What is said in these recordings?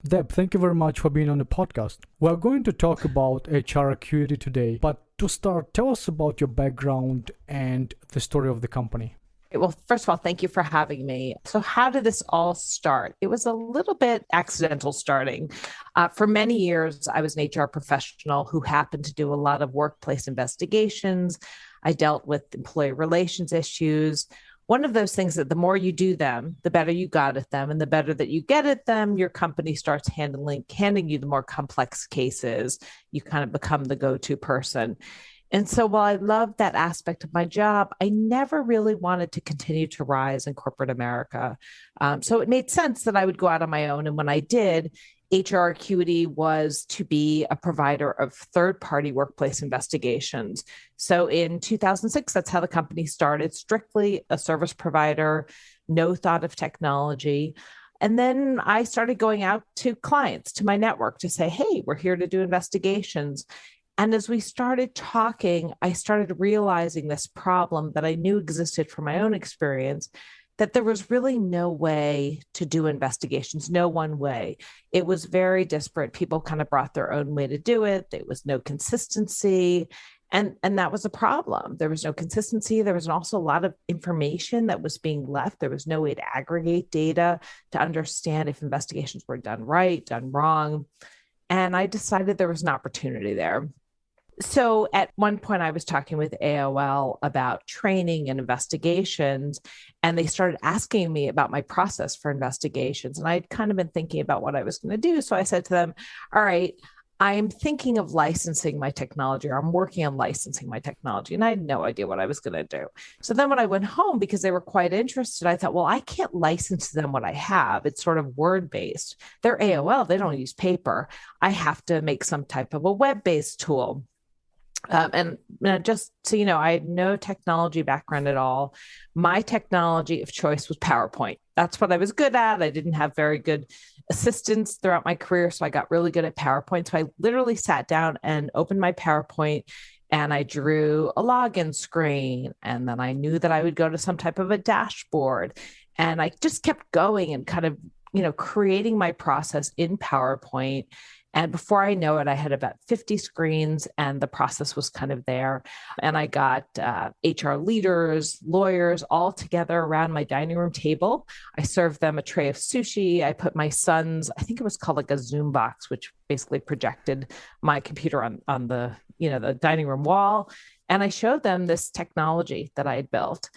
Deb, thank you very much for being on the podcast. We're going to talk about HR Acuity today, but to start, tell us about your background and the story of the company. Well, first of all, thank you for having me. So, how did this all start? It was a little bit accidental starting. For many years, I was an HR professional who happened to do a lot of workplace investigations. I dealt with employee relations issues. One of those things that the more you do them, the better you got at them. And the better that you get at them, your company starts handing you the more complex cases. You kind of become the go-to person. And so while I loved that aspect of my job, I never really wanted to continue to rise in corporate America. So it made sense that I would go out on my own. And when I did, HR Acuity was to be a provider of third-party workplace investigations. So in 2006, that's how the company started, strictly a service provider, no thought of technology. And then I started going out to clients, to my network to say, hey, we're here to do investigations. And as we started talking, I started realizing this problem that I knew existed from my own experience, that there was really no way to do investigations, no one way. It was very disparate. People kind of brought their own way to do it. There was no consistency. And that was a problem. There was no consistency. There was also a lot of information that was being left. There was no way to aggregate data to understand if investigations were done right, done wrong. And I decided there was an opportunity there. So at one point, I was talking with AOL about training and investigations, and they started asking me about my process for investigations. And I'd kind of been thinking about what I was going to do. So I said to them, all right, I'm thinking of licensing my technology, or I'm working on licensing my technology. And I had no idea what I was going to do. So then when I went home, because they were quite interested, I thought, well, I can't license them what I have. It's sort of word-based. They're AOL. They don't use paper. I have to make some type of a web-based tool. And just so you know, I had no technology background at all. My technology of choice was PowerPoint. That's what I was good at. I didn't have very good assistants throughout my career, so I got really good at PowerPoint. So I literally sat down and opened my PowerPoint and I drew a login screen. And then I knew that I would go to some type of a dashboard. And I just kept going and kind of, creating my process in PowerPoint. And before I know it, I had about 50 screens and the process was kind of there. And I got HR leaders, lawyers all together around my dining room table. I served them a tray of sushi. I put my son's, I think it was called like a Zoom box, which basically projected my computer on the, the dining room wall. And I showed them this technology that I had built.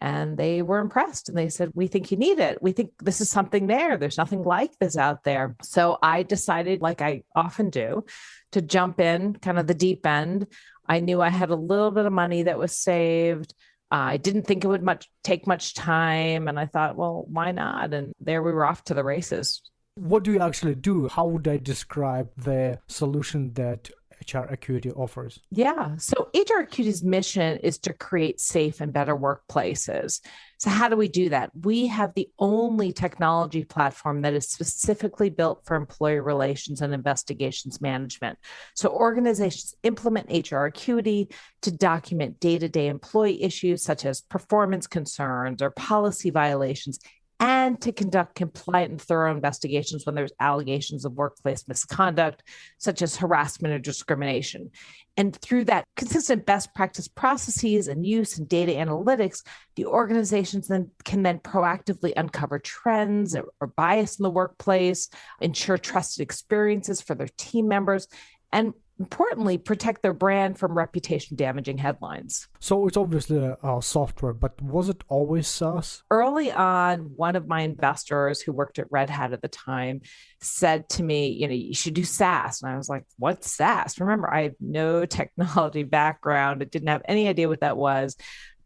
And they were impressed and they said, we think you need it. We think this is something there. There's nothing like this out there. So I decided, like I often do, to jump in kind of the deep end. I knew I had a little bit of money that was saved. I didn't think it would take much time. And I thought, well, why not? And there we were off to the races. What do you actually do? How would I describe the solution that HR Acuity offers? Yeah. So HR Acuity's mission is to create safe and better workplaces. So how do we do that? We have the only technology platform that is specifically built for employee relations and investigations management. So organizations implement HR Acuity to document day-to-day employee issues such as performance concerns or policy violations, and to conduct compliant and thorough investigations when there's allegations of workplace misconduct, such as harassment or discrimination. And through that consistent best practice processes and use and data analytics, the organizations can proactively uncover trends or bias in the workplace, ensure trusted experiences for their team members, and importantly, protect their brand from reputation-damaging headlines. So it's obviously a software, but was it always SaaS? Early on, one of my investors who worked at Red Hat at the time said to me, you should do SaaS. And I was like, what's SaaS? Remember, I have no technology background. I didn't have any idea what that was.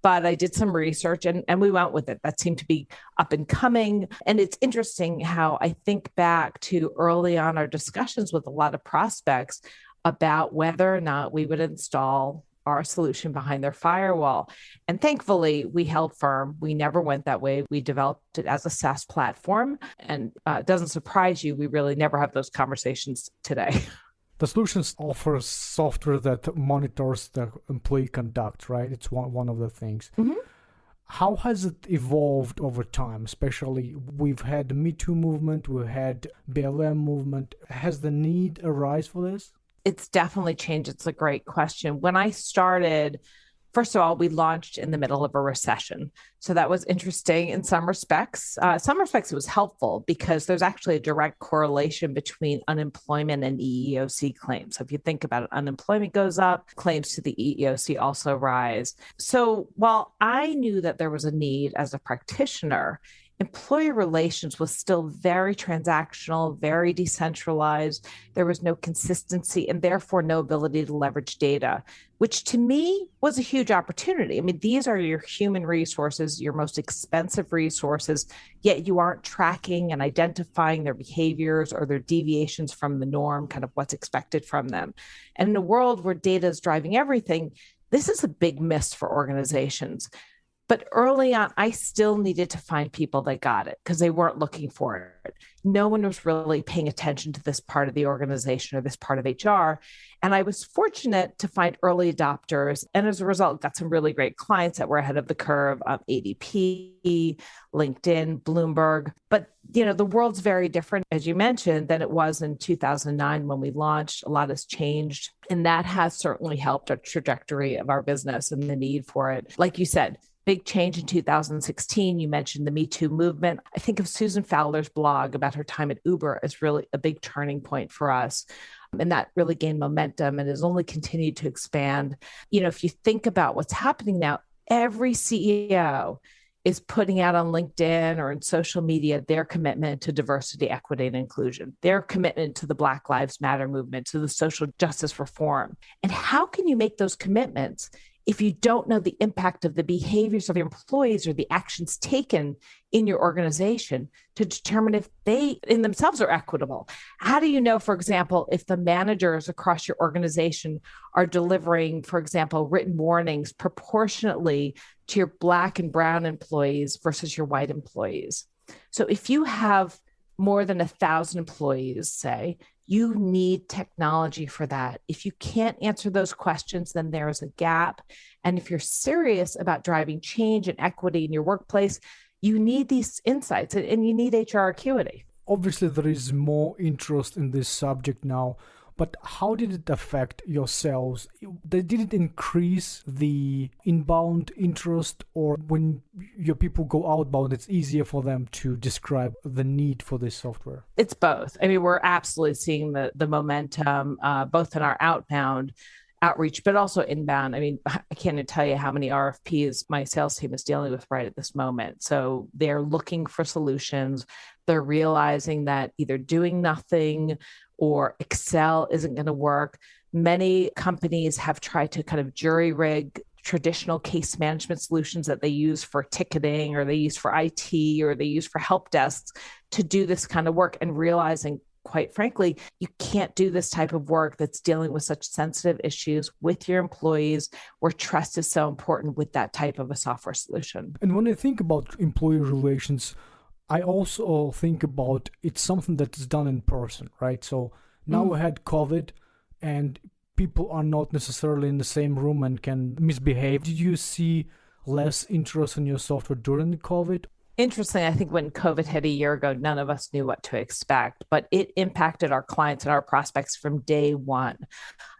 But I did some research and we went with it. That seemed to be up and coming. And it's interesting how I think back to early on our discussions with a lot of prospects about whether or not we would install our solution behind their firewall. And thankfully, we held firm. We never went that way. We developed it as a SaaS platform. And it doesn't surprise you, we really never have those conversations today. The solutions offers software that monitors the employee conduct, right? It's one of the things. Mm-hmm. How has it evolved over time? Especially, we've had the Me Too movement, we've had BLM movement. Has the need arise for this? It's definitely changed. It's a great question. When I started, first of all, we launched in the middle of a recession. So that was interesting in some respects. Some respects, it was helpful because there's actually a direct correlation between unemployment and EEOC claims. So if you think about it, unemployment goes up, claims to the EEOC also rise. So while I knew that there was a need as a practitioner, employer relations was still very transactional, very decentralized. There was no consistency and therefore no ability to leverage data, which to me was a huge opportunity. I mean, these are your human resources, your most expensive resources, yet you aren't tracking and identifying their behaviors or their deviations from the norm, kind of what's expected from them. And in a world where data is driving everything, this is a big miss for organizations. But early on, I still needed to find people that got it because they weren't looking for it. No one was really paying attention to this part of the organization or this part of HR. And I was fortunate to find early adopters. And as a result, got some really great clients that were ahead of the curve, ADP, LinkedIn, Bloomberg. But, the world's very different, as you mentioned, than it was in 2009 when we launched. A lot has changed. And that has certainly helped our trajectory of our business and the need for it. Like you said, big change in 2016. You mentioned the Me Too movement. I think of Susan Fowler's blog about her time at Uber as really a big turning point for us. And that really gained momentum and has only continued to expand. If you think about what's happening now, every CEO is putting out on LinkedIn or in social media their commitment to diversity, equity, and inclusion, their commitment to the Black Lives Matter movement, to the social justice reform. And how can you make those commitments if you don't know the impact of the behaviors of your employees or the actions taken in your organization to determine if they in themselves are equitable? How do you know, for example, if the managers across your organization are delivering, for example, written warnings proportionately to your Black and brown employees versus your white employees? So if you have more than 1,000 employees, say, you need technology for that. If you can't answer those questions, then there is a gap. And if you're serious about driving change and equity in your workplace, you need these insights and you need HR Acuity. Obviously, there is more interest in this subject now, but how did it affect yourselves? Did it increase the inbound interest, or when your people go outbound, it's easier for them to describe the need for this software? It's both. I mean, we're absolutely seeing the momentum, both in our outbound outreach, but also inbound. I mean, I can't even tell you how many RFPs my sales team is dealing with right at this moment. So they're looking for solutions. They're realizing that either doing nothing or Excel isn't going to work. Many companies have tried to kind of jury rig traditional case management solutions that they use for ticketing or they use for IT or they use for help desks to do this kind of work, and realizing, quite frankly, you can't do this type of work that's dealing with such sensitive issues with your employees, where trust is so important with that type of a software solution. And when I think about employee relations, I also think about it's something that's done in person, right? So now we had COVID and people are not necessarily in the same room and can misbehave. Did you see less interest in your software during the COVID? Interesting. I think when COVID hit a year ago, none of us knew what to expect, but it impacted our clients and our prospects from day one.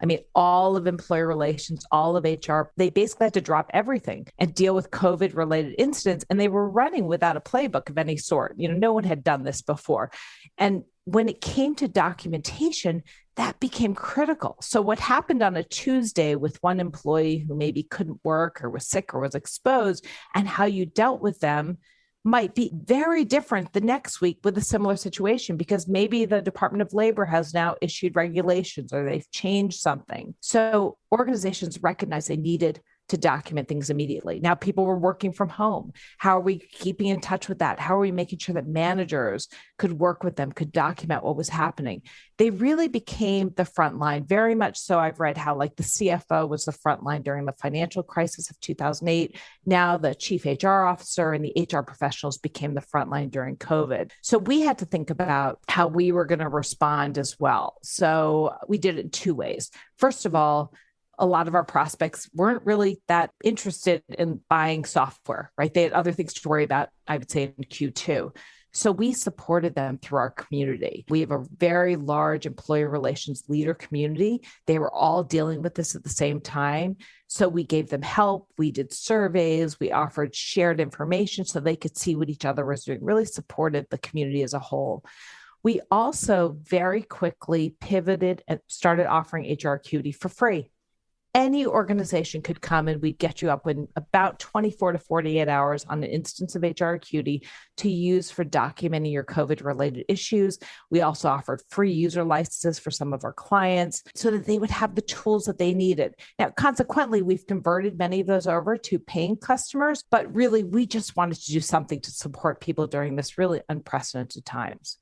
I mean, all of employee relations, all of HR, they basically had to drop everything and deal with COVID related incidents. And they were running without a playbook of any sort. No one had done this before. And when it came to documentation, that became critical. So what happened on a Tuesday with one employee who maybe couldn't work or was sick or was exposed, and how you dealt with them might be very different the next week with a similar situation, because maybe the Department of Labor has now issued regulations or they've changed something. So organizations recognized they needed to document things immediately. Now people were working from home. How are we keeping in touch with that? How are we making sure that managers could work with them, could document what was happening? They really became the front line, very much so. I've read how like the CFO was the front line during the financial crisis of 2008. Now the chief HR officer and the HR professionals became the front line during COVID. So we had to think about how we were going to respond as well. So we did it in two ways. First of all, a lot of our prospects weren't really that interested in buying software, right? They had other things to worry about, I would say, in Q2. So we supported them through our community. We have a very large employee relations leader community. They were all dealing with this at the same time. So we gave them help. We did surveys. We offered shared information so they could see what each other was doing, really supported the community as a whole. We also very quickly pivoted and started offering HR Acuity for free. Any organization could come and we'd get you up in about 24 to 48 hours on an instance of HR Acuity to use for documenting your COVID-related issues. We also offered free user licenses for some of our clients so that they would have the tools that they needed. Now, consequently, we've converted many of those over to paying customers, but really, we just wanted to do something to support people during this really unprecedented times.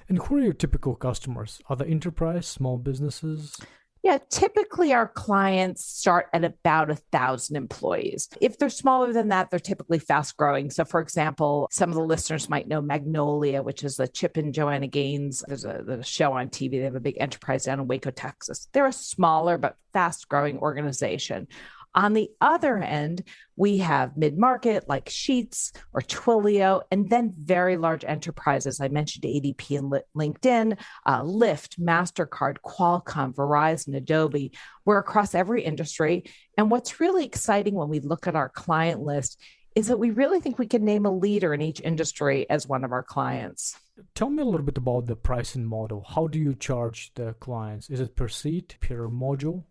And who are your typical customers? Are they enterprise, small businesses? Yeah, typically our clients start at about 1,000 employees. If they're smaller than that, they're typically fast growing. So for example, some of the listeners might know Magnolia, which is the Chip and Joanna Gaines. There's a show on TV. They have a big enterprise down in Waco, Texas. They're a smaller but fast growing organization. On the other end, we have mid-market like Sheets or Twilio, and then very large enterprises. I mentioned ADP and LinkedIn, Lyft, MasterCard, Qualcomm, Verizon, Adobe. We're across every industry. And what's really exciting when we look at our client list is that we really think we can name a leader in each industry as one of our clients. Tell me a little bit about the pricing model. How do you charge the clients? Is it per seat, per module?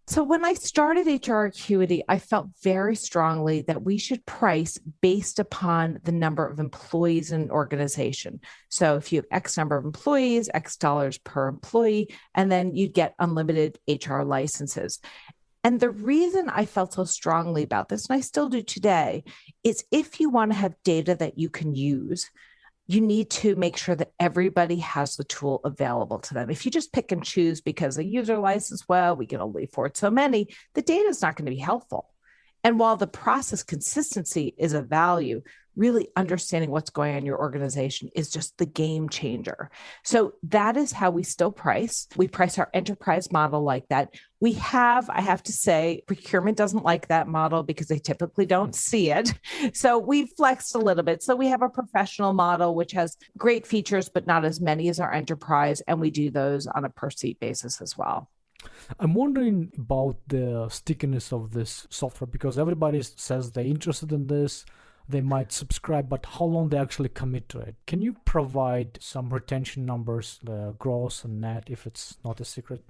So when I started HR Acuity, I felt very strongly that we should price based upon the number of employees in an organization. So if you have X number of employees, X dollars per employee, and then you'd get unlimited HR licenses. And the reason I felt so strongly about this, and I still do today, is if you want to have data that you can use, you need to make sure that everybody has the tool available to them. If you just pick and choose because a user license, well, we can only afford so many, the data is not going to be helpful. And while the process consistency is a value, really understanding what's going on in your organization is just the game changer. So that is how we still price. We price our enterprise model like that. We have, I have to say, procurement doesn't like that model because they typically don't see it. So we've flexed a little bit. So we have a professional model, which has great features, but not as many as our enterprise. And we do those on a per seat basis as well. I'm wondering about the stickiness of this software because everybody says they're interested in this. They might subscribe, but how long they actually commit to it? Can you provide some retention numbers, the gross and net, if it's not a secret?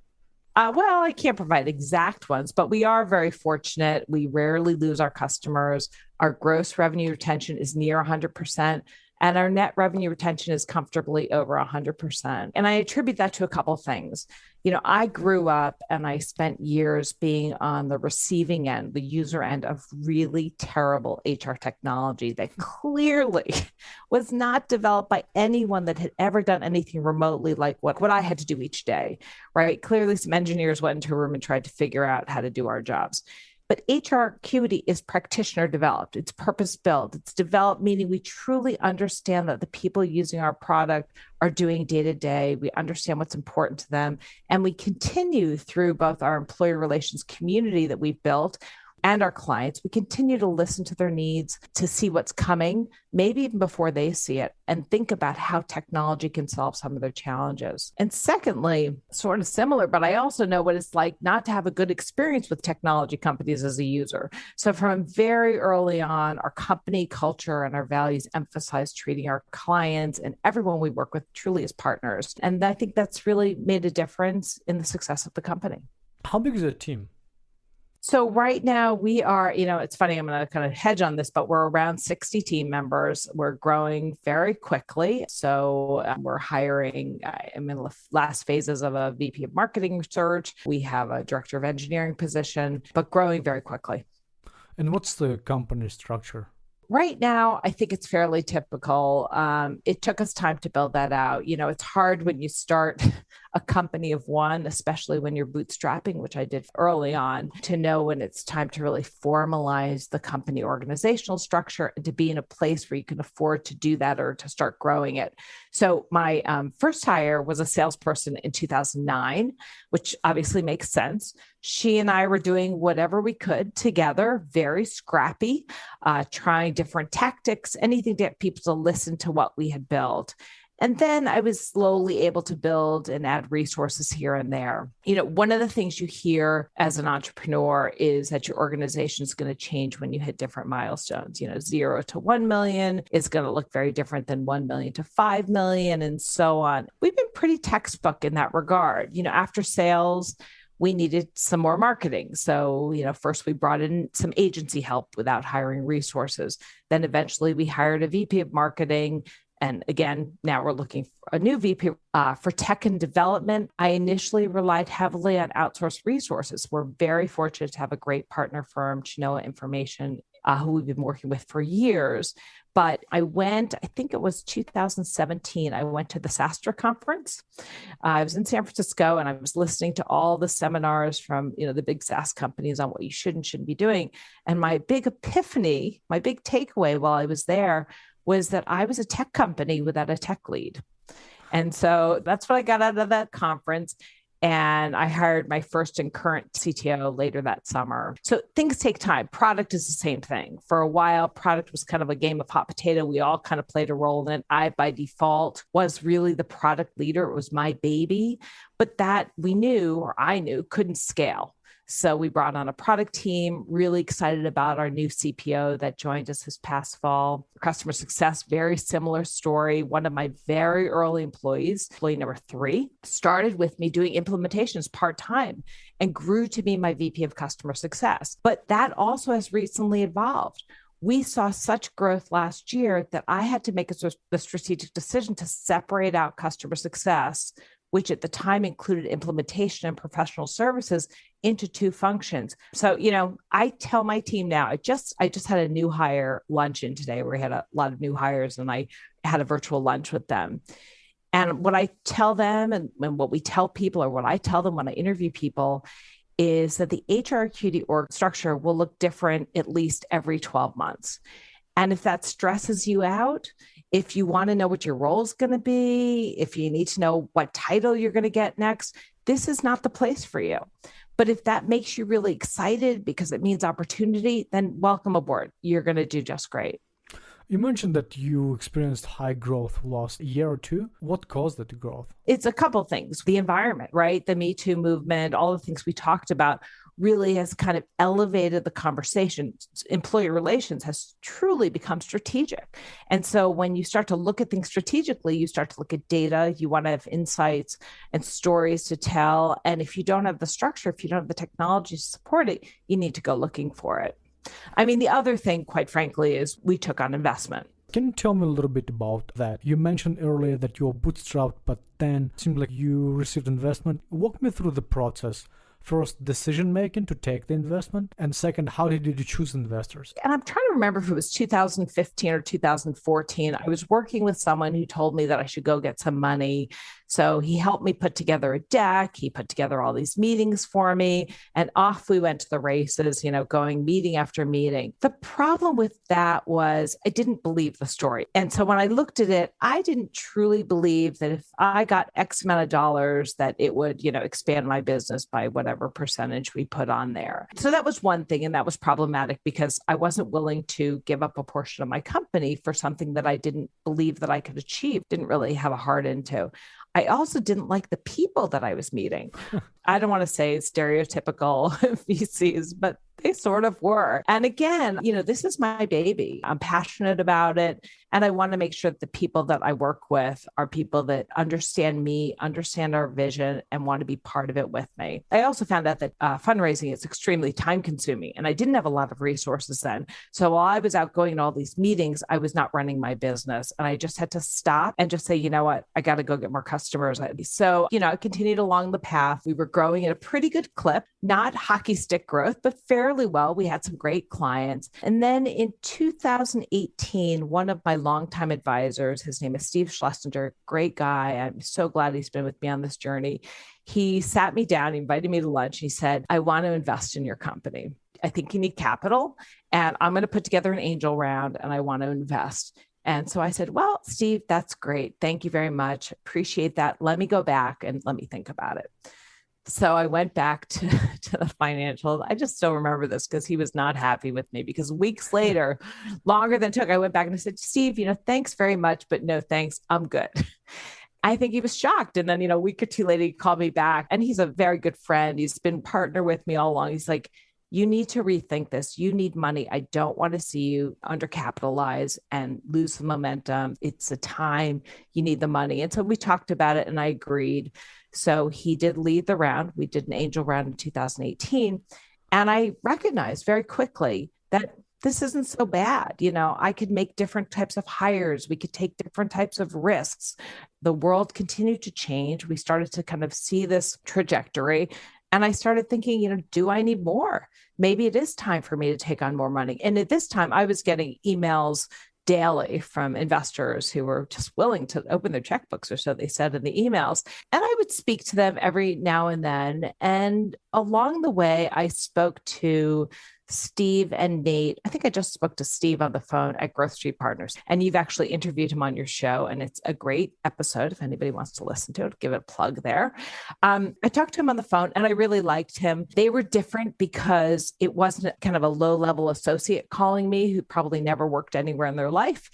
Well, I can't provide exact ones, but we are very fortunate. We rarely lose our customers. Our gross revenue retention is near 100%. And our net revenue retention is comfortably over 100%. And I attribute that to a couple of things. You know, I grew up and I spent years being on the receiving end, the user end of really terrible HR technology that clearly was not developed by anyone that had ever done anything remotely like what I had to do each day, right? Clearly, some engineers went into a room and tried to figure out how to do our jobs. But HR Acuity is practitioner developed. It's purpose built. It's developed, meaning we truly understand that the people using our product are doing day to day. We understand what's important to them. And we continue through both our employee relations community that we've built and our clients. We continue to listen to their needs, to see what's coming, maybe even before they see it, and think about how technology can solve some of their challenges. And secondly, sort of similar, but I also know what it's like not to have a good experience with technology companies as a user. So from very early on, our company culture and our values emphasize treating our clients and everyone we work with truly as partners. And I think that's really made a difference in the success of the company. How big is the team? So right now we are, it's funny, I'm going to kind of hedge on this, but we're around 60 team members. We're growing very quickly. So we're hiring, I'm in the last phases of a VP of marketing search. We have a director of engineering position, but growing very quickly. And what's the company structure? Right now, I think it's fairly typical. It took us time to build that out. It's hard when you start a company of one, especially when you're bootstrapping, which I did early on, to know when it's time to really formalize the company organizational structure and to be in a place where you can afford to do that or to start growing it. So my first hire was a salesperson in 2009, which obviously makes sense. She and I were doing whatever we could together, very scrappy, trying different tactics, anything to get people to listen to what we had built. And then I was slowly able to build and add resources here and there. One of the things you hear as an entrepreneur is that your organization is going to change when you hit different milestones. 0 to 1 million is going to look very different than 1 million to 5 million and so on. We've been pretty textbook in that regard. After sales, we needed some more marketing. So, first we brought in some agency help without hiring resources. Then eventually we hired a VP of marketing. And again, now we're looking for a new VP for tech and development. I initially relied heavily on outsourced resources. We're very fortunate to have a great partner firm, Chinoa Information, who we've been working with for years. But I think it was 2017, I went to the SaaS conference. I was in San Francisco and I was listening to all the seminars from, the big SaaS companies on what you should and shouldn't be doing. And my big epiphany, my big takeaway while I was there was that I was a tech company without a tech lead. And so that's what I got out of that conference. And I hired my first and current CTO later that summer. So things take time. Product is the same thing. For a while, product was kind of a game of hot potato. We all kind of played a role in it. I, by default, was really the product leader. It was my baby. But that I knew, couldn't scale. So we brought on a product team, really excited about our new CPO that joined us this past fall. Customer success, very similar story. One of my very early employees, employee number 3, started with me doing implementations part-time and grew to be my VP of customer success. But that also has recently evolved. We saw such growth last year that I had to make the strategic decision to separate out customer success, which at the time included implementation and professional services, into 2 functions. So, I tell my team now, I just had a new hire luncheon today where we had a lot of new hires and I had a virtual lunch with them. And what I tell them and what we tell people, or what I tell them when I interview people, is that the HR Acuity org structure will look different at least every 12 months. And if that stresses you out, if you want to know what your role is going to be, if you need to know what title you're going to get next, this is not the place for you. But if that makes you really excited because it means opportunity, then welcome aboard. You're going to do just great. You mentioned that you experienced high growth last year or two. What caused that growth? It's a couple of things. The environment, right? The Me Too movement, all the things we talked about really has kind of elevated the conversation. Employee relations has truly become strategic. And so when you start to look at things strategically, you start to look at data, you want to have insights and stories to tell. And if you don't have the structure, if you don't have the technology to support it, you need to go looking for it. I mean, the other thing, quite frankly, is we took on investment. Can you tell me a little bit about that? You mentioned earlier that you're bootstrapped, but then it seemed like you received investment. Walk me through the process. First, decision making to take the investment, and second, how did you choose investors? And I'm trying to remember if it was 2015 or 2014. I was working with someone who told me that I should go get some money. So he helped me put together a deck. He put together all these meetings for me, and off we went to the races, going meeting after meeting. The problem with that was I didn't believe the story. And so when I looked at it, I didn't truly believe that if I got X amount of dollars, that it would, expand my business by whatever percentage we put on there. So that was one thing. And that was problematic because I wasn't willing to give up a portion of my company for something that I didn't believe that I could achieve, didn't really have a heart into. I also didn't like the people that I was meeting. I don't want to say stereotypical VCs, but they sort of were. And again, this is my baby. I'm passionate about it. And I want to make sure that the people that I work with are people that understand me, understand our vision, and want to be part of it with me. I also found out that fundraising is extremely time consuming, and I didn't have a lot of resources then. So while I was out going to all these meetings, I was not running my business. And I just had to stop and just say, you know what, I got to go get more customers. So, I continued along the path. We were growing at a pretty good clip, not hockey stick growth, but fairly fairly well. We had some great clients. And then in 2018, one of my longtime advisors, his name is Steve Schlesinger, great guy. I'm so glad he's been with me on this journey. He sat me down, he invited me to lunch. He said, I want to invest in your company. I think you need capital, and I'm going to put together an angel round, and I want to invest. And so I said, well, Steve, that's great. Thank you very much. Appreciate that. Let me go back and let me think about it. So I went back to the financials. I just still remember this because he was not happy with me, because weeks later, longer than it took, I went back and I said, Steve, thanks very much, but no thanks. I'm good. I think he was shocked. And then, a week or two later, he called me back, and he's a very good friend. He's been partner with me all along. He's like, you need to rethink this. You need money. I don't want to see you undercapitalize and lose the momentum. It's a time you need the money. And so we talked about it, and I agreed. So he did lead the round. We did an angel round in 2018. And I recognized very quickly that this isn't so bad. I could make different types of hires. We could take different types of risks. The world continued to change. We started to kind of see this trajectory. And I started thinking, do I need more? Maybe it is time for me to take on more money. And at this time, I was getting emails daily from investors who were just willing to open their checkbooks, or so they said in the emails. And I would speak to them every now and then. And along the way, I spoke to Steve and Nate. I think I just spoke to Steve on the phone at Growth Street Partners, and you've actually interviewed him on your show, and it's a great episode. If anybody wants to listen to it, give it a plug there. I talked to him on the phone, and I really liked him. They were different because it wasn't kind of a low-level associate calling me who probably never worked anywhere in their life.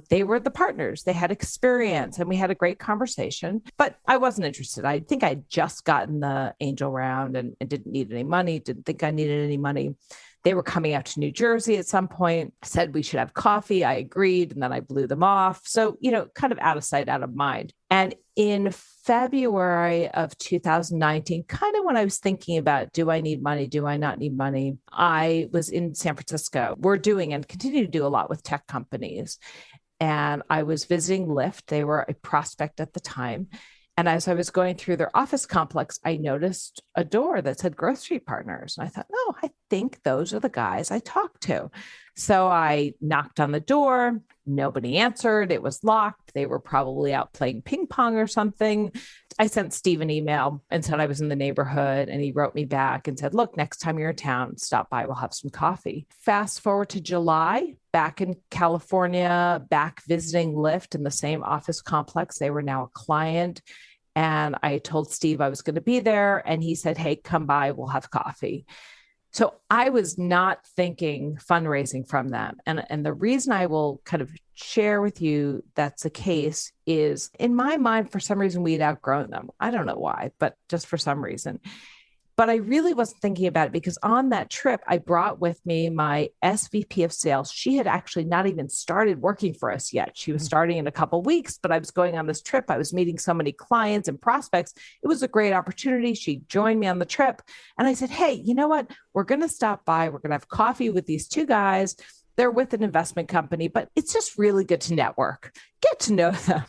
They were the partners. They had experience, and we had a great conversation, but I wasn't interested. I think I'd just gotten the angel round and didn't need any money, didn't think I needed any money. They were coming out to New Jersey at some point, said we should have coffee. I agreed, and then I blew them off. So, kind of out of sight, out of mind. And in February of 2019, kind of when I was thinking about, do I need money? Do I not need money? I was in San Francisco. We're doing and continue to do a lot with tech companies. And I was visiting Lyft. They were a prospect at the time. And as I was going through their office complex, I noticed a door that said Growth Street Partners. And I thought, oh, I think those are the guys I talked to. So I knocked on the door. Nobody answered. It was locked. They were probably out playing ping pong or something. I sent Steve an email and said I was in the neighborhood, and he wrote me back and said, look, next time you're in town, stop by. We'll have some coffee. Fast forward to July, back in California, back visiting Lyft in the same office complex. They were now a client. And I told Steve I was going to be there, and he said, hey, come by, we'll have coffee. So I was not thinking fundraising from them. And the reason I will kind of share with you that's the case is, in my mind, for some reason, we had outgrown them. I don't know why, but just for some reason. But I really wasn't thinking about it, because on that trip, I brought with me my SVP of sales. She had actually not even started working for us yet. She was starting in a couple of weeks, but I was going on this trip. I was meeting so many clients and prospects. It was a great opportunity. She joined me on the trip. And I said, hey, you know what? We're going to stop by. We're going to have coffee with these two guys. They're with an investment company, but it's just really good to network, get to know them.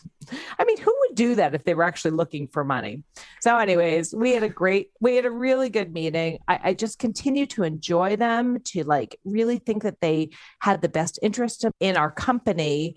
I mean, who would do that if they were actually looking for money? So anyways, we had a really good meeting. I just continued to enjoy them, to really think that they had the best interest in our company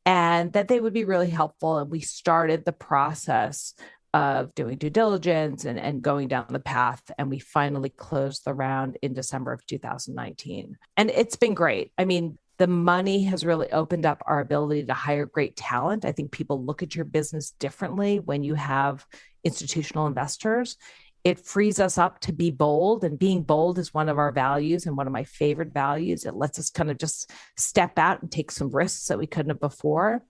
and that they would be really helpful. And we started the process of doing due diligence and going down the path. And we finally closed the round in December of 2019. And it's been great. I mean, the money has really opened up our ability to hire great talent. I think people look at your business differently when you have institutional investors. It frees us up to be bold, and being bold is one of our values and one of my favorite values. It lets us kind of just step out and take some risks that we couldn't have before.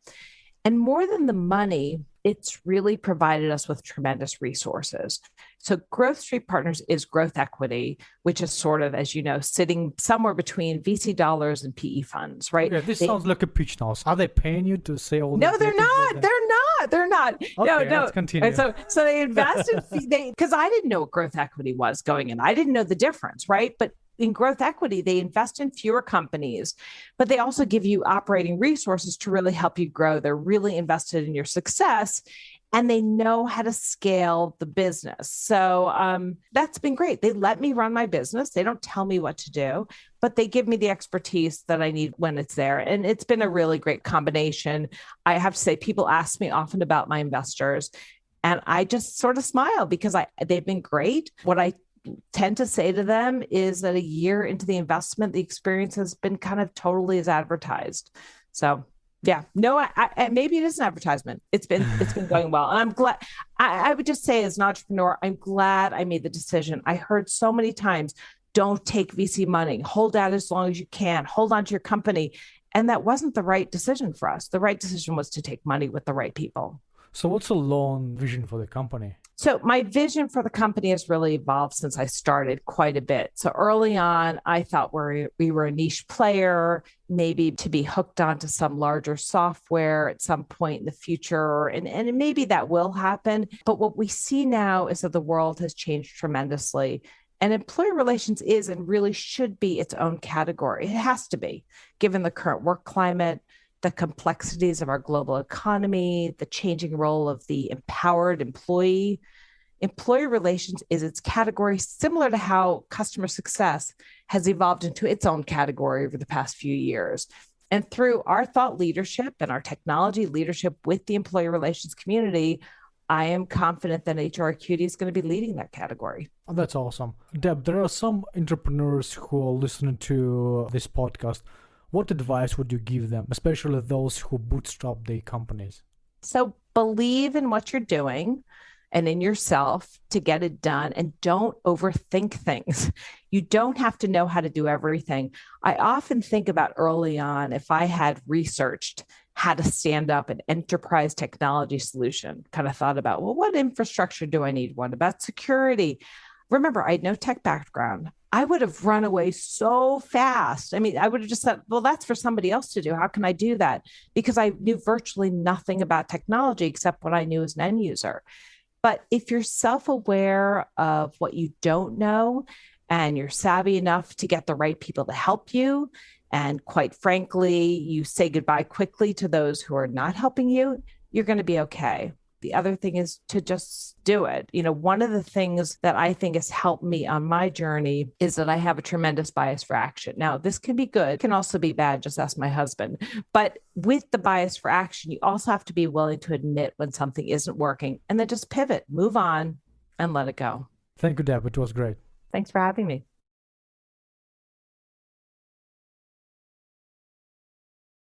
And more than the money, it's really provided us with tremendous resources. So Growth Street Partners is growth equity, which is sort of, as you know, sitting somewhere between VC dollars and PE funds, right? Yeah, this sounds like a pitch now. Are they paying you to say all No, these they're things not. like They're not. Okay, No. let's continue. So they invest in, because I didn't know what growth equity was going in. I didn't know the difference, right? But in growth equity, they invest in fewer companies, but they also give you operating resources to really help you grow. They're really invested in your success. and they know how to scale the business. So that's been great. They let me run my business. They don't tell me what to do, but they give me the expertise that I need when it's there. And it's been a really great combination. I have to say, people ask me often about my investors, and I just sort of smile because they've been great. What I tend to say to them is that a year into the investment, the experience has been kind of totally as advertised. So yeah, no, maybe it is an advertisement. It's been going well. And I'm glad. I would just say, as an entrepreneur, I'm glad I made the decision. I heard so many times, don't take VC money, hold out as long as you can, hold on to your company. And that wasn't the right decision for us. The right decision was to take money with the right people. So what's the long vision for the company? So my vision for the company has really evolved since I started quite a bit. So early on, I thought we were a niche player, maybe to be hooked onto some larger software at some point in the future. And maybe that will happen. But what we see now is that the world has changed tremendously. And employee relations is and really should be its own category. It has to be, given the current work climate, the complexities of our global economy, the changing role of the empowered employee. Employee relations is its category, similar to how customer success has evolved into its own category over the past few years. And through our thought leadership and our technology leadership with the employee relations community, I am confident that HR Acuity is going to be leading that category. Oh, that's awesome. Deb, there are some entrepreneurs who are listening to this podcast. What advice would you give them, especially those who bootstrap their companies? So believe in what you're doing and in yourself to get it done, and don't overthink things. You don't have to know how to do everything. I often think about early on, if I had researched how to stand up an enterprise technology solution, kind of thought about, well, what infrastructure do I need? What about security? Remember, I had no tech background. I would have run away so fast. I mean, I would have just said, well, that's for somebody else to do. How can I do that? Because I knew virtually nothing about technology except what I knew as an end user. But if you're self-aware of what you don't know, and you're savvy enough to get the right people to help you, and quite frankly, you say goodbye quickly to those who are not helping you, you're going to be okay. The other thing is to just do it. You know, one of the things that I think has helped me on my journey is that I have a tremendous bias for action. Now, this can be good, can also be bad, just ask my husband. But with the bias for action, you also have to be willing to admit when something isn't working and then just pivot, move on, and let it go. Thank you, Deb. It was great. Thanks for having me.